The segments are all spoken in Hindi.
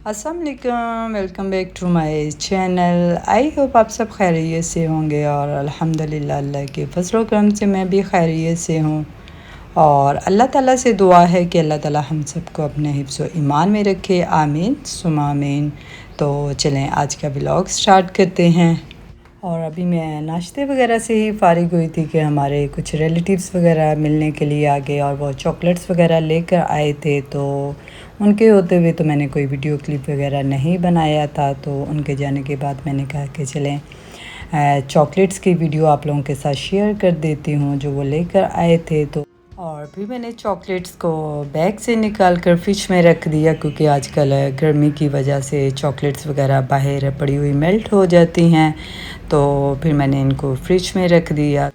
अस्सलाम वालेकुम, welcome back to my channel. I hope आप सब खैरियत से होंगे और अल्हम्दुलिल्लाह अल्लाह के फजल व करम से मैं भी खैरियत से हूँ। और अल्लाह ताला से दुआ है कि अल्लाह ताला हम सबको अपने हिफ्ज़ व ईमान में रखे, आमीन सुम्मा आमीन। तो चलें आज का व्लॉग स्टार्ट करते हैं। और अभी मैं नाश्ते वगैरह से ही फ़ारिग हुई थी कि हमारे कुछ रिलेटिव्स वगैरह मिलने के लिए आ गए और वो चॉकलेट्स वगैरह लेकर आए थे। तो उनके होते हुए तो मैंने कोई वीडियो क्लिप वगैरह नहीं बनाया था। तो उनके जाने के बाद मैंने कहा कि चलें चॉकलेट्स की वीडियो आप लोगों के साथ शेयर कर देती हूँ जो वो लेकर आए थे। तो और फिर मैंने चॉकलेट्स को बैग से निकाल कर फ्रिज में रख दिया, क्योंकि आजकल गर्मी की वजह से चॉकलेट्स वगैरह बाहर पड़ी हुई मेल्ट हो जाती हैं। तो फिर मैंने इनको फ्रिज में रख दिया।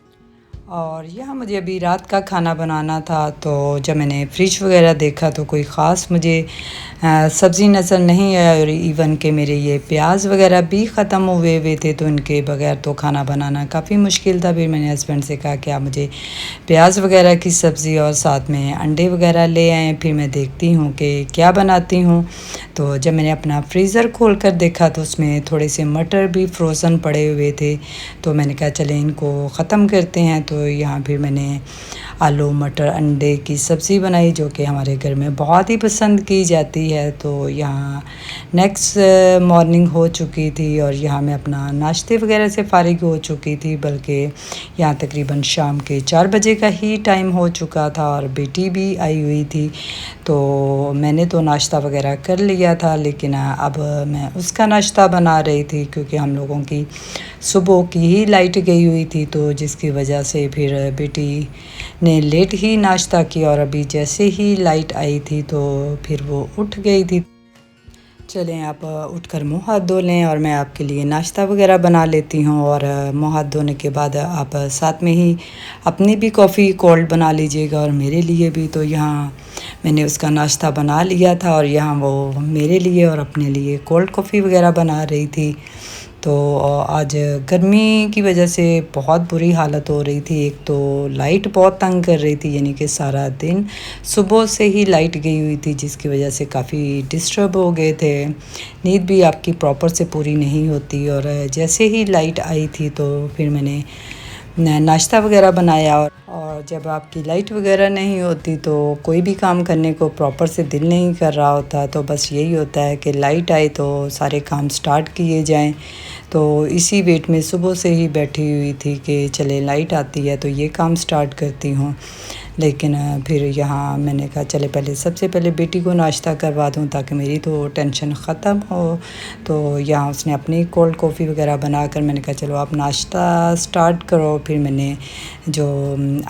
और यहाँ मुझे अभी रात का खाना बनाना था, तो जब मैंने फ्रिज वगैरह देखा तो कोई ख़ास मुझे सब्ज़ी नज़र नहीं आया। और इवन के मेरे ये प्याज वगैरह भी ख़त्म हुए हुए थे, तो इनके बगैर तो खाना बनाना काफ़ी मुश्किल था। फिर मैंने हस्बैंड से कहा कि आप मुझे प्याज वगैरह की सब्ज़ी और साथ में अंडे वगैरह ले आएँ, फिर मैं देखती हूँ कि क्या बनाती हूँ। तो जब मैंने अपना फ्रीज़र खोल कर देखा तो उसमें थोड़े से मटर भी फ्रोज़न पड़े हुए थे। तो मैंने कहा चलें इनको ख़त्म करते हैं। तो यहाँ फिर मैंने आलू मटर अंडे की सब्ज़ी बनाई, जो कि हमारे घर में बहुत ही पसंद की जाती है। तो यहाँ नेक्स्ट मॉर्निंग हो चुकी थी और यहाँ मैं अपना नाश्ते वगैरह से फ़ारिग हो चुकी थी, बल्कि यहाँ तकरीबन शाम के 4 बजे का ही टाइम हो चुका था और बेटी भी आई हुई थी। तो मैंने तो नाश्ता वगैरह कर लिया था, लेकिन अब मैं उसका नाश्ता बना रही थी, क्योंकि हम लोगों की सुबह की ही लाइट गई हुई थी। तो जिसकी वजह से फिर बेटी ने लेट ही नाश्ता किया और अभी जैसे ही लाइट आई थी तो फिर वो उठ गई थी। चलें आप उठकर मुँह हाथ धो लें और मैं आपके लिए नाश्ता वगैरह बना लेती हूँ। और मुँह हाथ धोने के बाद आप साथ में ही अपनी भी कॉफ़ी कोल्ड बना लीजिएगा और मेरे लिए भी। तो यहाँ मैंने उसका नाश्ता बना लिया था और यहाँ वो मेरे लिए और अपने लिए कोल्ड कॉफ़ी वगैरह बना रही थी। तो आज गर्मी की वजह से बहुत बुरी हालत हो रही थी। एक तो लाइट बहुत तंग कर रही थी, यानी कि सारा दिन सुबह से ही लाइट गई हुई थी, जिसकी वजह से काफ़ी डिस्टर्ब हो गए थे। नींद भी आपकी प्रॉपर से पूरी नहीं होती। और जैसे ही लाइट आई थी तो फिर मैंने नाश्ता वगैरह बनाया। और जब आपकी लाइट वगैरह नहीं होती तो कोई भी काम करने को प्रॉपर से दिल नहीं कर रहा होता। तो बस यही होता है कि लाइट आए तो सारे काम स्टार्ट किए जाएं। तो इसी वेट में सुबह से ही बैठी हुई थी कि चले लाइट आती है तो ये काम स्टार्ट करती हूँ। लेकिन फिर यहाँ मैंने कहा चले पहले सबसे पहले बेटी को नाश्ता करवा दूँ ताकि मेरी तो टेंशन ख़त्म हो। तो यहाँ उसने अपनी कोल्ड कॉफ़ी वगैरह बनाकर मैंने कहा चलो आप नाश्ता स्टार्ट करो। फिर मैंने जो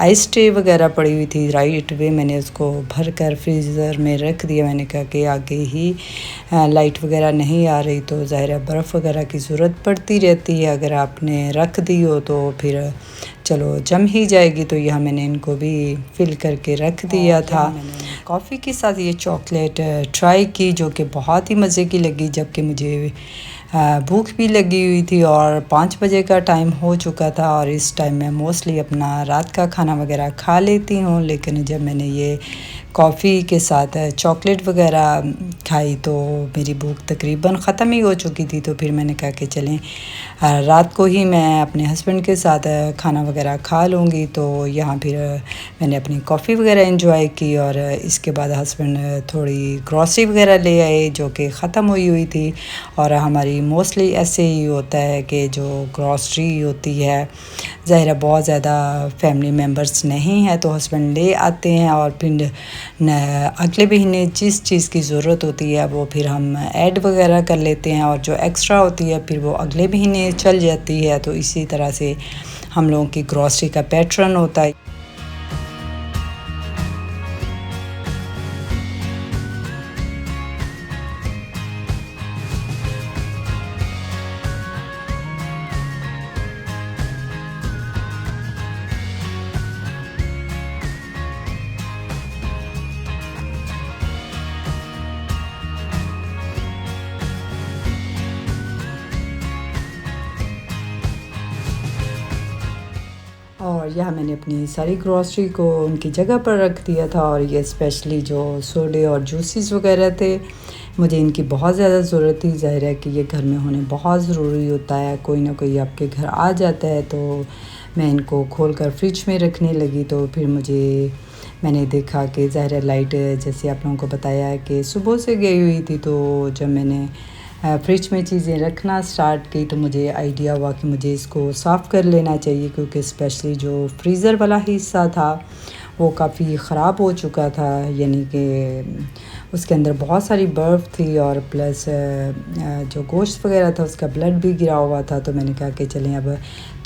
आइस ट्रे वगैरह पड़ी हुई थी राइट वे, मैंने उसको भर कर फ्रीज़र में रख दिया। मैंने कहा कि आगे ही लाइट वगैरह नहीं आ रही तो ज़ाहिर है बर्फ़ वगैरह की ज़रूरत पड़ती रहती है, अगर आपने रख दी हो तो फिर चलो जम ही जाएगी। तो यहाँ मैंने इनको भी फिल करके रख दिया था। मैंने कॉफ़ी के साथ ये चॉकलेट ट्राई की, जो कि बहुत ही मज़े की लगी, जबकि मुझे भूख भी लगी हुई थी और 5 बजे का टाइम हो चुका था। और इस टाइम मैं मोस्टली अपना रात का खाना वगैरह खा लेती हूँ, लेकिन जब मैंने ये कॉफ़ी के साथ चॉकलेट वगैरह खाई तो मेरी भूख तकरीबन ख़त्म ही हो चुकी थी। तो फिर मैंने कहा कि चलें रात को ही मैं अपने हस्बैंड के साथ खाना वगैरह खा लूँगी। तो यहाँ फिर मैंने अपनी कॉफ़ी वगैरह एंजॉय की और इसके बाद हस्बैंड थोड़ी ग्रॉसरी वगैरह ले आए जो कि ख़त्म हुई थी। और हमारी मोस्टली ऐसे ही होता है कि जो ग्रॉसरी होती है ज़ाहिर है बहुत ज़्यादा फैमिली मेम्बर्स नहीं है तो हस्बैंड ले आते हैं और फिर अगले महीने जिस चीज़ की ज़रूरत होती है वो फिर हम ऐड वगैरह कर लेते हैं और जो एक्स्ट्रा होती है फिर वो अगले महीने चल जाती है। तो इसी तरह से हम लोगों की ग्रॉसरी का पैटर्न होता है। और यहाँ मैंने अपनी सारी ग्रॉसरी को उनकी जगह पर रख दिया था। और ये स्पेशली जो सोडे और जूसेस वगैरह थे मुझे इनकी बहुत ज़्यादा ज़रूरत थी। ज़ाहिर है कि ये घर में होने बहुत ज़रूरी होता है, कोई ना कोई आपके घर आ जाता है। तो मैं इनको खोल कर फ्रिज में रखने लगी, तो फिर मैंने देखा कि ज़ाहिर है लाइट, जैसे आप लोगों को बताया है कि सुबह से गई हुई थी। तो जब मैंने फ्रिज में चीज़ें रखना स्टार्ट की तो मुझे आइडिया हुआ कि मुझे इसको साफ़ कर लेना चाहिए, क्योंकि स्पेशली जो फ्रीज़र वाला हिस्सा था वो काफ़ी ख़राब हो चुका था, यानी कि उसके अंदर बहुत सारी बर्फ़ थी और प्लस जो गोश्त वगैरह था उसका ब्लड भी गिरा हुआ था। तो मैंने कहा कि चलें, अब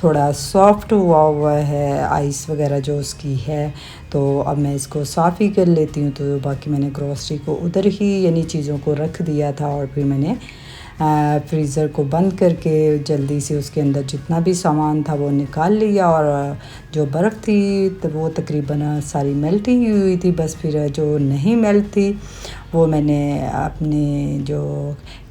थोड़ा सॉफ्ट हुआ है आइस वगैरह जो उसकी है, तो अब मैं इसको साफ़ ही कर लेती हूँ। तो बाकी मैंने ग्रॉसरी को उधर ही यानी चीज़ों को रख दिया था और फिर मैंने फ्रीज़र को बंद करके जल्दी से उसके अंदर जितना भी सामान था वो निकाल लिया। और जो बर्फ़ थी तो वो तकरीबन सारी मेल्ट ही हुई थी। बस फिर जो नहीं मेल्ट थी वो मैंने अपने जो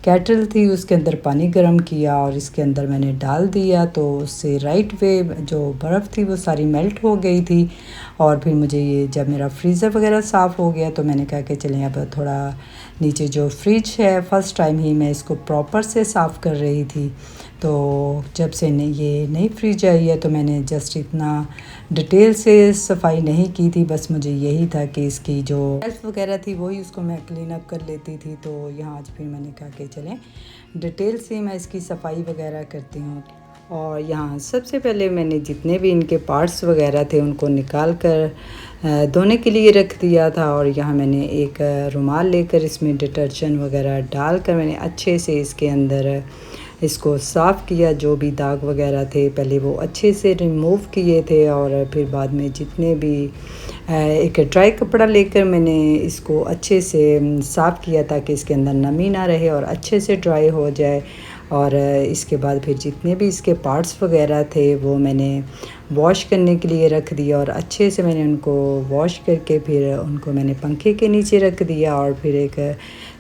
केटल थी उसके अंदर पानी गर्म किया और इसके अंदर मैंने डाल दिया, तो उससे राइट वे जो बर्फ़ थी वो सारी मेल्ट हो गई थी। और फिर मुझे ये जब मेरा फ्रीज़र वगैरह साफ़ हो गया तो मैंने कहा कि चलें, अब थोड़ा नीचे जो फ्रिज है फ़र्स्ट टाइम ही मैं इसको प्रॉपर से साफ़ कर रही थी। तो जब से ये नई फ्रिज आई है तो मैंने जस्ट इतना डिटेल से सफाई नहीं की थी। बस मुझे यही था कि इसकी जो शेल्फ वगैरह थी वही उसको मैं क्लीन अप कर लेती थी। तो यहाँ आज फिर मैंने कहा कि चलें डिटेल से मैं इसकी सफाई वगैरह करती हूँ। और यहाँ सबसे पहले मैंने जितने भी इनके पार्ट्स वगैरह थे उनको निकाल कर धोने के लिए रख दिया था। और यहाँ मैंने एक रुमाल लेकर इसमें डिटर्जेंट वगैरह डालकर मैंने अच्छे से इसके अंदर इसको साफ़ किया। जो भी दाग वगैरह थे पहले वो अच्छे से रिमूव किए थे और फिर बाद में जितने भी एक ड्राई कपड़ा लेकर मैंने इसको अच्छे से साफ़ किया ताकि इसके अंदर नमी ना रहे और अच्छे से ड्राई हो जाए। और इसके बाद फिर जितने भी इसके पार्ट्स वगैरह थे वो मैंने वॉश करने के लिए रख दिया और अच्छे से मैंने उनको वॉश करके फिर उनको मैंने पंखे के नीचे रख दिया। और फिर एक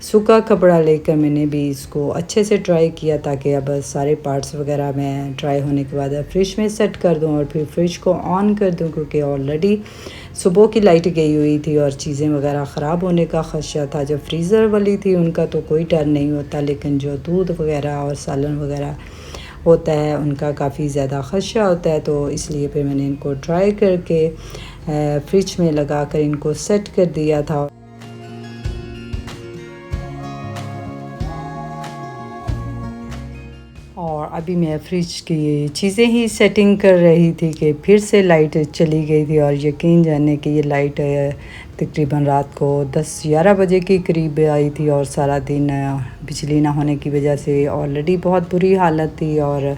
सूखा कपड़ा लेकर मैंने भी इसको अच्छे से ड्राई किया ताकि अब सारे पार्ट्स वगैरह मैं ड्राई होने के बाद फ्रिज में सेट कर दूं और फिर फ्रिज को ऑन कर दूं, क्योंकि ऑलरेडी सुबह की लाइट गई हुई थी और चीज़ें वगैरह ख़राब होने का ख़दशा था। जब फ्रीज़र वाली थी उनका तो कोई डर नहीं होता, लेकिन जो दूध वगैरह और सालन वगैरह होता है उनका काफ़ी ज़्यादा ख़दशा होता है। तो इसलिए फिर मैंने इनको ड्राई करके फ्रिज में लगा कर इनको सेट कर दिया था। और अभी मैं फ्रिज की चीज़ें ही सेटिंग कर रही थी कि फिर से लाइट चली गई थी। और यकीन जाने कि ये लाइट तकरीबन रात को 10-11 बजे के करीब आई थी और सारा दिन बिजली ना होने की वजह से ऑलरेडी बहुत बुरी हालत थी। और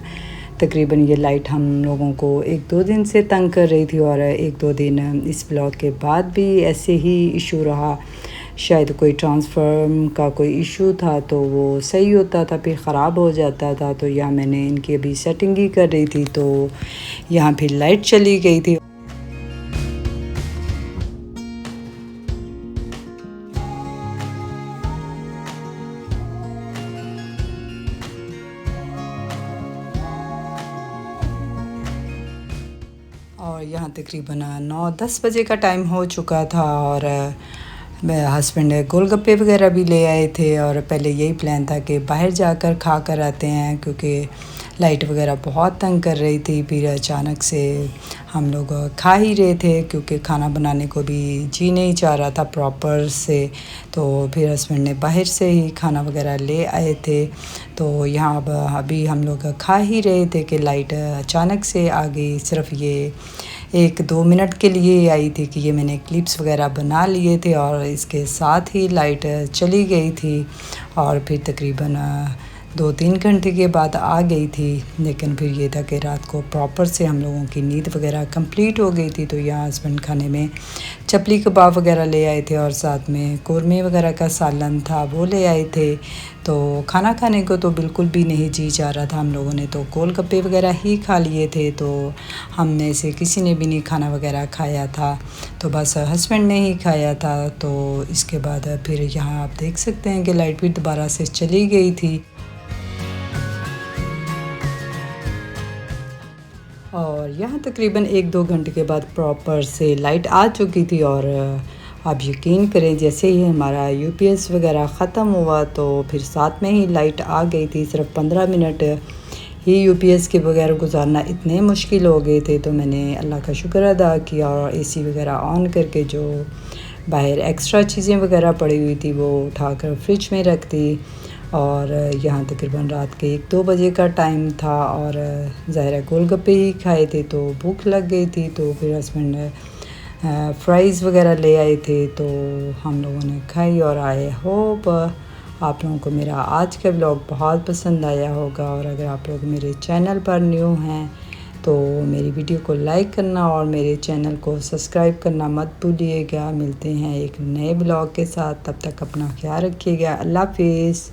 तकरीबन ये लाइट हम लोगों को 1-2 दिन से तंग कर रही थी और 1-2 दिन इस ब्लॉक के बाद भी ऐसे ही इशू रहा। शायद कोई ट्रांसफार्म का कोई इशू था तो वो सही होता था फिर ख़राब हो जाता था। तो यहाँ मैंने इनकी अभी सेटिंग ही कर रही थी तो यहाँ फिर लाइट चली गई थी। और यहाँ तकरीबन 9-10 बजे का टाइम हो चुका था और हस्बैंड गोलगप्पे वगैरह भी ले आए थे। और पहले यही प्लान था कि बाहर जाकर खा कर आते हैं, क्योंकि लाइट वगैरह बहुत तंग कर रही थी। फिर अचानक से हम लोग खा ही रहे थे, क्योंकि खाना बनाने को भी जी नहीं चाह रहा था प्रॉपर से। तो फिर हस्बैंड ने बाहर से ही खाना वगैरह ले आए थे। तो यहाँ अभी हम लोग खा ही रहे थे कि लाइट अचानक से आ गई। सिर्फ ये 1-2 मिनट के लिए आई थी कि ये मैंने क्लिप्स वगैरह बना लिए थे और इसके साथ ही लाइट चली गई थी। और फिर तकरीबन 2-3 घंटे के बाद आ गई थी। लेकिन फिर ये था कि रात को प्रॉपर से हम लोगों की नींद वगैरह कंप्लीट हो गई थी। तो यहाँ हस्बैंड खाने में चपली कबाब वगैरह ले आए थे और साथ में कौरमे वगैरह का सालन था वो ले आए थे। तो खाना खाने को तो बिल्कुल भी नहीं जी जा रहा था। हम लोगों ने तो गोलगप्पे वगैरह ही खा लिए थे, तो हमने से किसी ने भी नहीं खाना वगैरह खाया था। तो बस हस्बैंड ने ही खाया था। तो इसके बाद फिर यहाँ आप देख सकते हैं कि लाइट फिर दोबारा से चली गई थी। और यहाँ तकरीबन 1-2 घंटे के बाद प्रॉपर से लाइट आ चुकी थी और आप यकीन करें जैसे ही हमारा यूपीएस वगैरह ख़त्म हुआ तो फिर साथ में ही लाइट आ गई थी। सिर्फ 15 मिनट ही यूपीएस के बगैर गुजारना इतने मुश्किल हो गए थे, तो मैंने अल्लाह का शुक्र अदा किया और एसी वगैरह ऑन करके जो बाहर एक्स्ट्रा चीज़ें वगैरह पड़ी हुई थी वो उठाकर फ्रिज में रख दी। और यहाँ तकरीबन रात के 1-2 बजे का टाइम था और ज़ाहिर है गोलगप्पे ही खाए थे तो भूख लग गई थी। तो फिर हस्बैंड ने फ्राइज़ वगैरह ले आए थे तो हम लोगों ने खाई। और आई होप आप लोगों को मेरा आज का व्लॉग बहुत पसंद आया होगा। और अगर आप लोग मेरे चैनल पर न्यू हैं तो मेरी वीडियो को लाइक करना और मेरे चैनल को सब्सक्राइब करना मत भूलिएगा। मिलते हैं एक नए ब्लॉग के साथ, तब तक अपना ख्याल रखिएगा। अल्लाह हाफिज़।